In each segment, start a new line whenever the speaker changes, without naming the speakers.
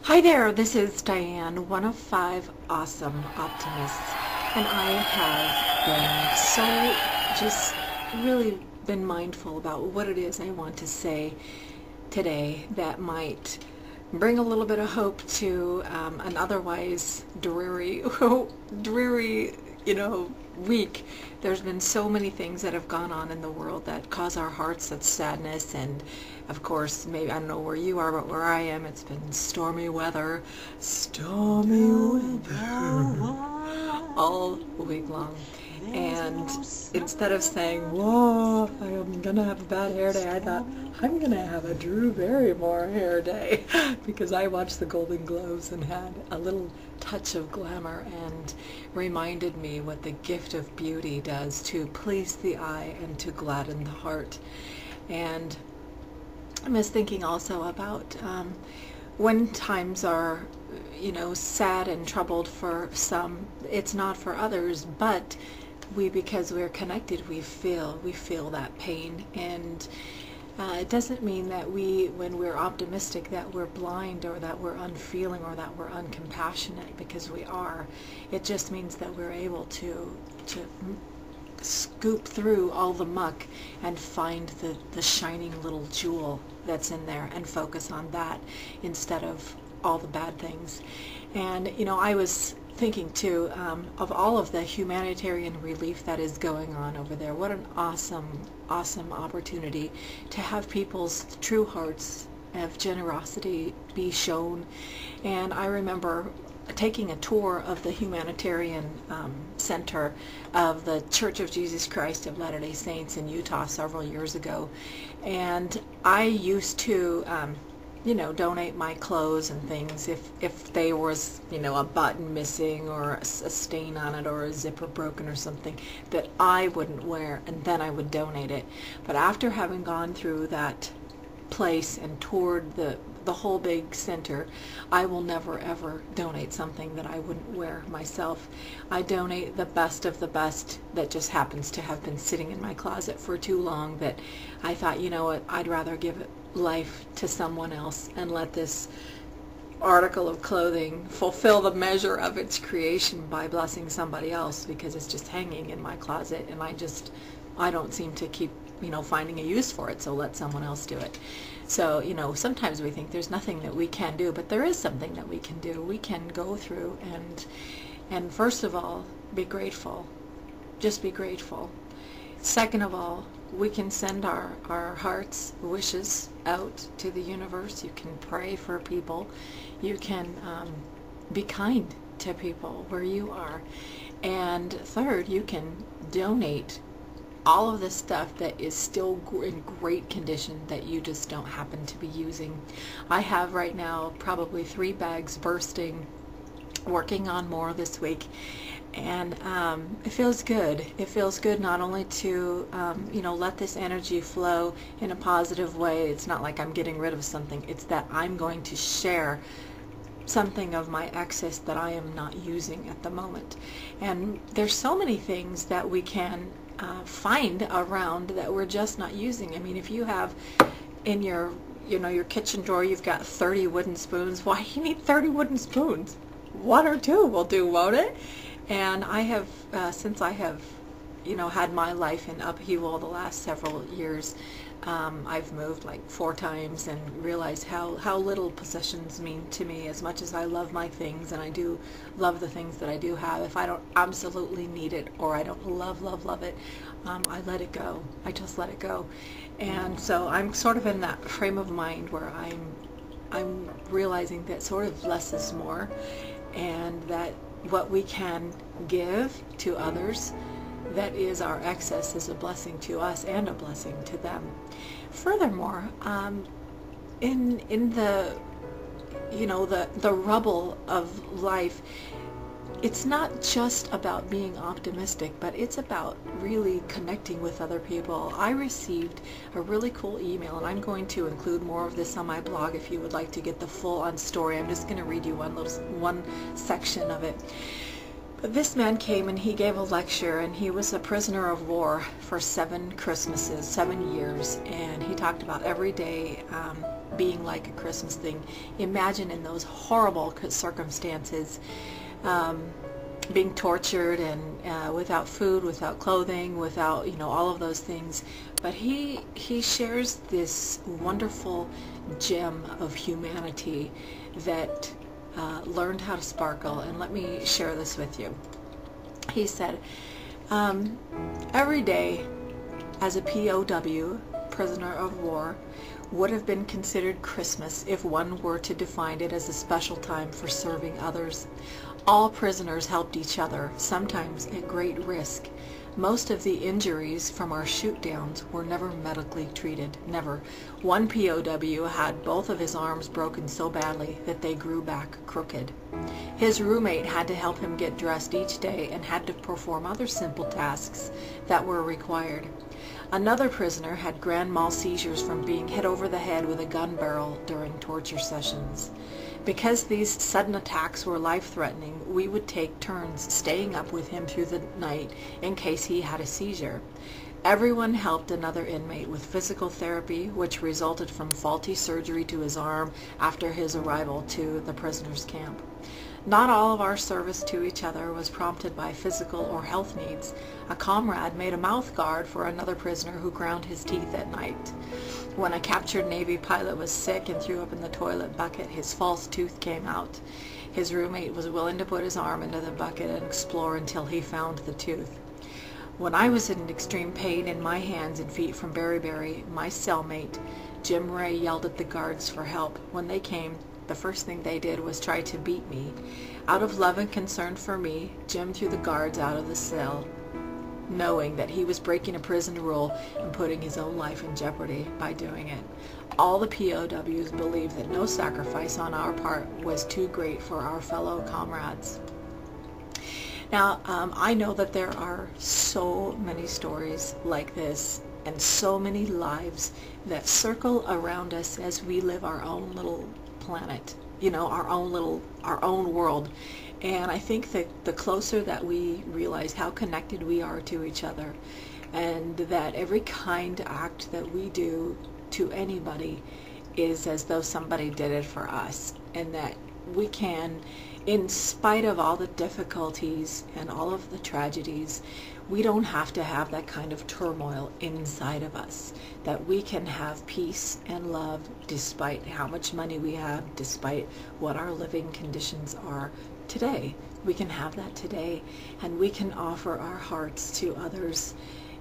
Hi there, this is Diane, one of 5 awesome optimists, and I have been just really been mindful about what it is I want to say today that might bring a little bit of hope to an otherwise dreary, week. There's been so many things that have gone on in the world that cause our hearts such sadness, and of course, maybe, I don't know where you are, but where I am, it's been stormy weather all week long. And instead of saying, whoa, I'm gonna have a bad hair day, I thought, I'm gonna have a Drew Barrymore hair day because I watched the Golden Globes and had a little touch of glamour and reminded me what the gift of beauty does to please the eye and to gladden the heart. And I was thinking also about when times are, sad and troubled for some, it's not for others, but because we're connected, we feel that pain. And it doesn't mean that when we're optimistic, that we're blind or that we're unfeeling or that we're uncompassionate, because we are. It just means that we're able to scoop through all the muck and find the shining little jewel that's in there and focus on that instead of all the bad things. And I was thinking too of all of the humanitarian relief that is going on over there. What an awesome opportunity to have people's true hearts of generosity be shown. And I remember taking a tour of the Humanitarian Center of the Church of Jesus Christ of Latter-day Saints in Utah several years ago, and I used to donate my clothes and things if there was a button missing or a stain on it or a zipper broken or something that I wouldn't wear, and then I would donate it. But after having gone through that place and toured the whole big center, I will never ever donate something that I wouldn't wear myself. I donate the best of the best that just happens to have been sitting in my closet for too long, that I thought, what, I'd rather give it life to someone else and let this article of clothing fulfill the measure of its creation by blessing somebody else, because it's just hanging in my closet and I don't seem to keep finding a use for it, so let someone else do it. So sometimes we think there's nothing that we can do, but there is something that we can do. We can go through and first of all, be grateful. Just be grateful. Second of all, we can send our heart's wishes out to the universe. You can pray for people. You can be kind to people where you are. And third, you can donate all of the stuff that is still in great condition that you just don't happen to be using. I have right now probably 3 bags bursting, working on more this week, and it feels good. It feels good not only to let this energy flow in a positive way. It's not like I'm getting rid of something, it's that I'm going to share something of my excess that I am not using at the moment. And there's so many things that we can find around that we're just not using. I mean, if you have in your your kitchen drawer, you've got 30 wooden spoons. Why do you need 30 wooden spoons? 1 or 2 will do, won't it? And I have since I have had my life in upheaval the last several years, I've moved like 4 times and realized how little possessions mean to me. As much as I love my things, and I do love the things that I do have, if I don't absolutely need it or I don't love it, I let it go. I just let it go. And so I'm sort of in that frame of mind where I'm realizing that sort of less is more, and that what we can give to others, that is our excess, is a blessing to us and a blessing to them. Furthermore, in the the rubble of life, it's not just about being optimistic, but it's about really connecting with other people. I received a really cool email, and I'm going to include more of this on my blog if you would like to get the full-on story. I'm just going to read you one section of it. But this man came and he gave a lecture, and he was a prisoner of war for 7 Christmases, 7 years, and he talked about every day being like a Christmas thing. Imagine in those horrible circumstances, being tortured and without food, without clothing, without, all of those things. But he shares this wonderful gem of humanity that learned how to sparkle. And let me share this with you. He said, every day as a POW, prisoner of war, would have been considered Christmas if one were to define it as a special time for serving others. All prisoners helped each other, sometimes at great risk. Most of the injuries from our shoot-downs were never medically treated, never. One POW had both of his arms broken so badly that they grew back crooked. His roommate had to help him get dressed each day and had to perform other simple tasks that were required. Another prisoner had grand mal seizures from being hit over the head with a gun barrel during torture sessions. Because these sudden attacks were life-threatening, we would take turns staying up with him through the night in case he had a seizure. Everyone helped another inmate with physical therapy, which resulted from faulty surgery to his arm after his arrival to the prisoners' camp. Not all of our service to each other was prompted by physical or health needs. A comrade made a mouth guard for another prisoner who ground his teeth at night. When a captured Navy pilot was sick and threw up in the toilet bucket, his false tooth came out. His roommate was willing to put his arm into the bucket and explore until he found the tooth. When I was in extreme pain in my hands and feet from beriberi, my cellmate, Jim Ray, yelled at the guards for help. When they came, the first thing they did was try to beat me. Out of love and concern for me, Jim threw the guards out of the cell, knowing that he was breaking a prison rule and putting his own life in jeopardy by doing it. All the POWs believed that no sacrifice on our part was too great for our fellow comrades. Now, I know that there are so many stories like this and so many lives that circle around us as we live our own little planet, our own world. And I think that the closer that we realize how connected we are to each other, and that every kind act that we do to anybody is as though somebody did it for us, and that we can, in spite of all the difficulties and all of the tragedies, we don't have to have that kind of turmoil inside of us, that we can have peace and love despite how much money we have, despite what our living conditions are today. We can have that today, and we can offer our hearts to others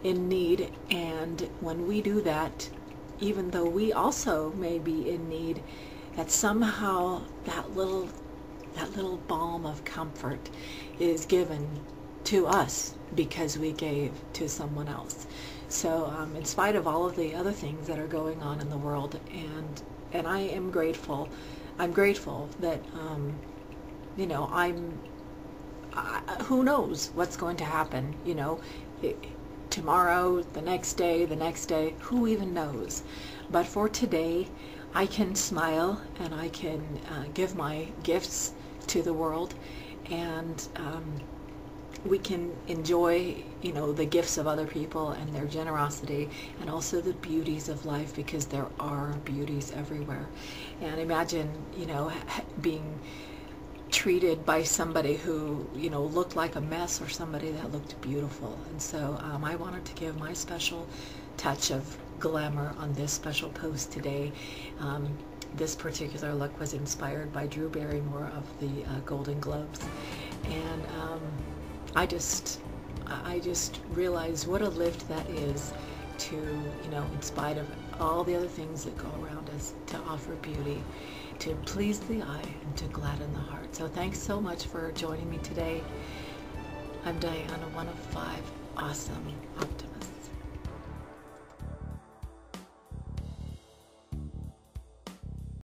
in need. And when we do that, even though we also may be in need, that somehow that little balm of comfort is given to us because we gave to someone else. So in spite of all of the other things that are going on in the world, and I am grateful. I'm grateful that who knows what's going to happen, tomorrow, the next day, who even knows? But for today, I can smile and I can give my gifts to the world, and we can enjoy, the gifts of other people and their generosity, and also the beauties of life, because there are beauties everywhere. And imagine, being treated by somebody who, looked like a mess, or somebody that looked beautiful. And so I wanted to give my special touch of glamour on this special post today. This particular look was inspired by Drew Barrymore of the Golden Globes, and I just realized what a lift that is to, in spite of all the other things that go around us, to offer beauty, to please the eye, and to gladden the heart. So thanks so much for joining me today. I'm Diana, one of 5 awesome optimists.